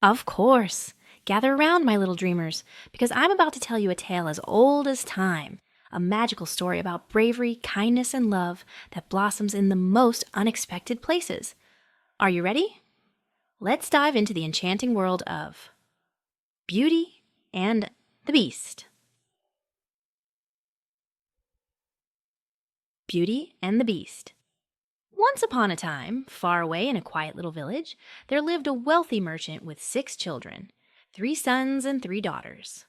Of course. Gather around, my little dreamers, because I'm about to tell you a tale as old as time, a magical story about bravery, kindness, and love that blossoms in the most unexpected places. Are you ready? Let's dive into the enchanting world of Beauty and the Beast. Beauty and the Beast. Once upon a time, far away in a quiet little village, there lived a wealthy merchant with 6 children, 3 sons and 3 daughters.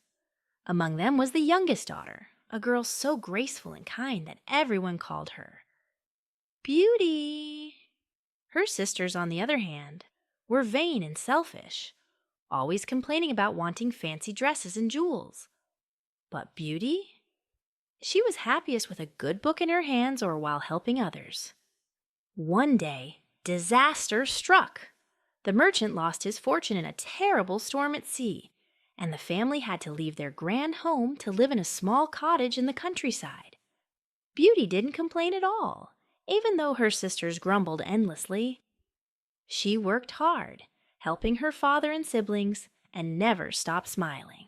Among them was the youngest daughter, a girl so graceful and kind that everyone called her Beauty. Her sisters, on the other hand, were vain and selfish, always complaining about wanting fancy dresses and jewels. But Beauty? She was happiest with a good book in her hands or while helping others. One day, disaster struck. The merchant lost his fortune in a terrible storm at sea, and the family had to leave their grand home to live in a small cottage in the countryside. Beauty didn't complain at all, even though her sisters grumbled endlessly. She worked hard, helping her father and siblings, and never stopped smiling.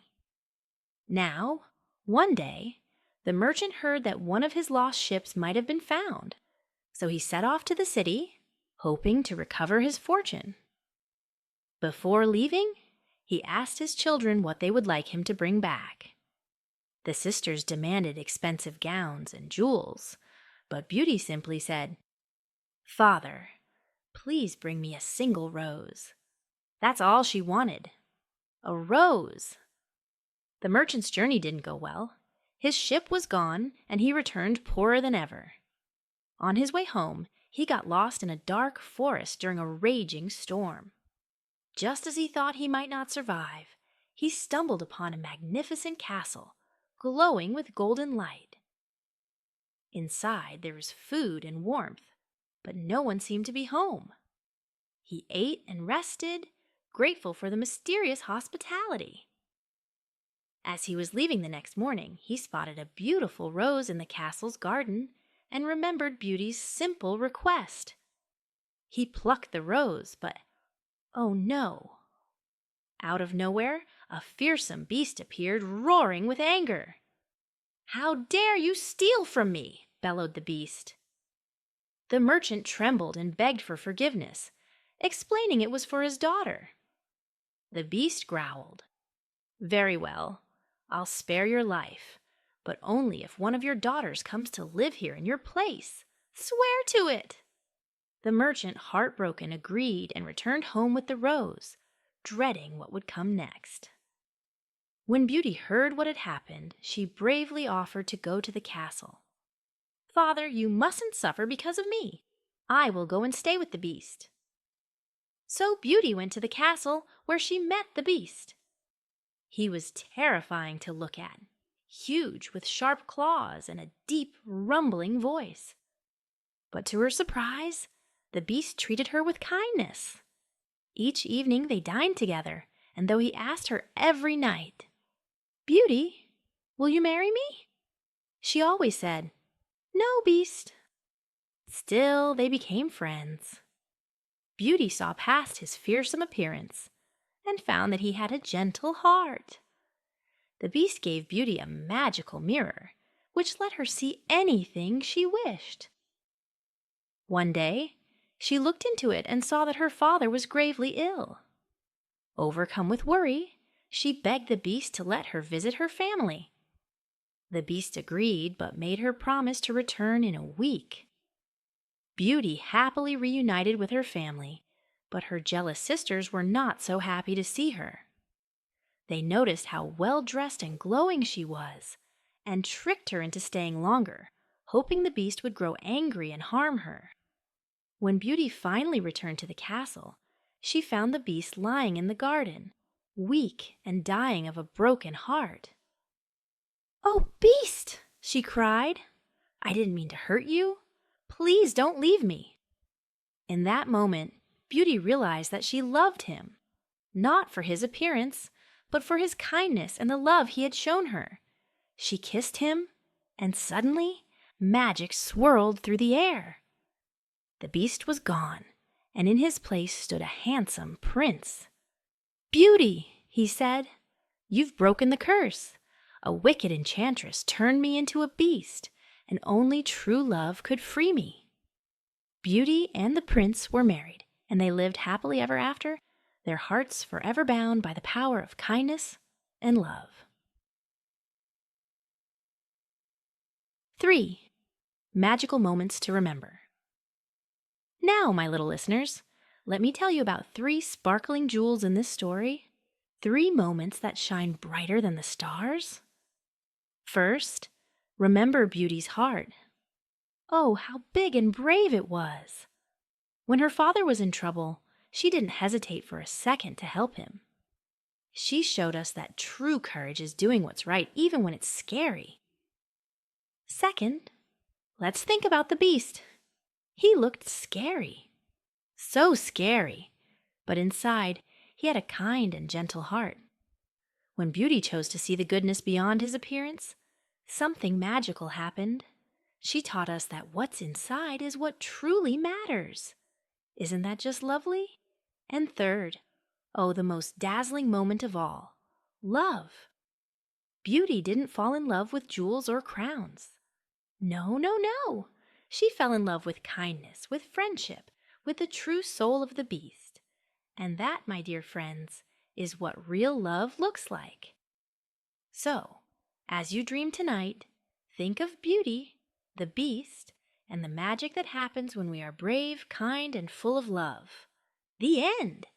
Now, one day, the merchant heard that one of his lost ships might have been found, so he set off to the city, hoping to recover his fortune. Before leaving, he asked his children what they would like him to bring back. The sisters demanded expensive gowns and jewels, but Beauty simply said, "Father, please bring me a single rose." That's all she wanted. A rose. The merchant's journey didn't go well. His ship was gone, and he returned poorer than ever. On his way home, he got lost in a dark forest during a raging storm. Just as he thought he might not survive, he stumbled upon a magnificent castle, glowing with golden light. Inside there was food and warmth, but no one seemed to be home. He ate and rested, grateful for the mysterious hospitality. As he was leaving the next morning, he spotted a beautiful rose in the castle's garden and remembered Beauty's simple request. He plucked the rose, but oh no! Out of nowhere, a fearsome beast appeared, roaring with anger. "How dare you steal from me?" bellowed the beast. The merchant trembled and begged for forgiveness, explaining it was for his daughter. The beast growled, "Very well, I'll spare your life, but only if one of your daughters comes to live here in your place. Swear to it!" The merchant, heartbroken, agreed and returned home with the rose, dreading what would come next. When Beauty heard what had happened, she bravely offered to go to the castle. "Father, you mustn't suffer because of me. I will go and stay with the beast." So Beauty went to the castle, where she met the beast. He was terrifying to look at, huge with sharp claws and a deep, rumbling voice. But to her surprise, the beast treated her with kindness. Each evening they dined together, and though he asked her every night, "Beauty, will you marry me?" she always said, "No, beast." Still, they became friends. Beauty saw past his fearsome appearance and found that he had a gentle heart. The beast gave Beauty a magical mirror, which let her see anything she wished. One day, she looked into it and saw that her father was gravely ill. Overcome with worry, she begged the beast to let her visit her family. The beast agreed, but made her promise to return in a week. Beauty happily reunited with her family, but her jealous sisters were not so happy to see her. They noticed how well-dressed and glowing she was, and tricked her into staying longer, hoping the beast would grow angry and harm her. When Beauty finally returned to the castle, she found the beast lying in the garden, weak and dying of a broken heart. "Oh, beast!" she cried. "I didn't mean to hurt you. Please don't leave me." In that moment, Beauty realized that she loved him, not for his appearance, but for his kindness and the love he had shown her. She kissed him, and suddenly, magic swirled through the air. The beast was gone, and in his place stood a handsome prince. "Beauty," he said, "you've broken the curse. A wicked enchantress turned me into a beast, and only true love could free me." Beauty and the prince were married, and they lived happily ever after, their hearts forever bound by the power of kindness and love. 3. Magical moments to remember. Now, my little listeners, let me tell you about 3 sparkling jewels in this story, 3 moments that shine brighter than the stars. First, remember Beauty's heart. Oh, how big and brave it was! When her father was in trouble, she didn't hesitate for a second to help him. She showed us that true courage is doing what's right even when it's scary. Second, let's think about the beast. He looked scary. So scary. But inside, he had a kind and gentle heart. When Beauty chose to see the goodness beyond his appearance, something magical happened. She taught us that what's inside is what truly matters. Isn't that just lovely? And third, oh, the most dazzling moment of all, love. Beauty didn't fall in love with jewels or crowns. No, no, no. She fell in love with kindness, with friendship, with the true soul of the beast. And that, my dear friends, is what real love looks like. So, as you dream tonight, think of Beauty, the beast, and the magic that happens when we are brave, kind, and full of love. The end!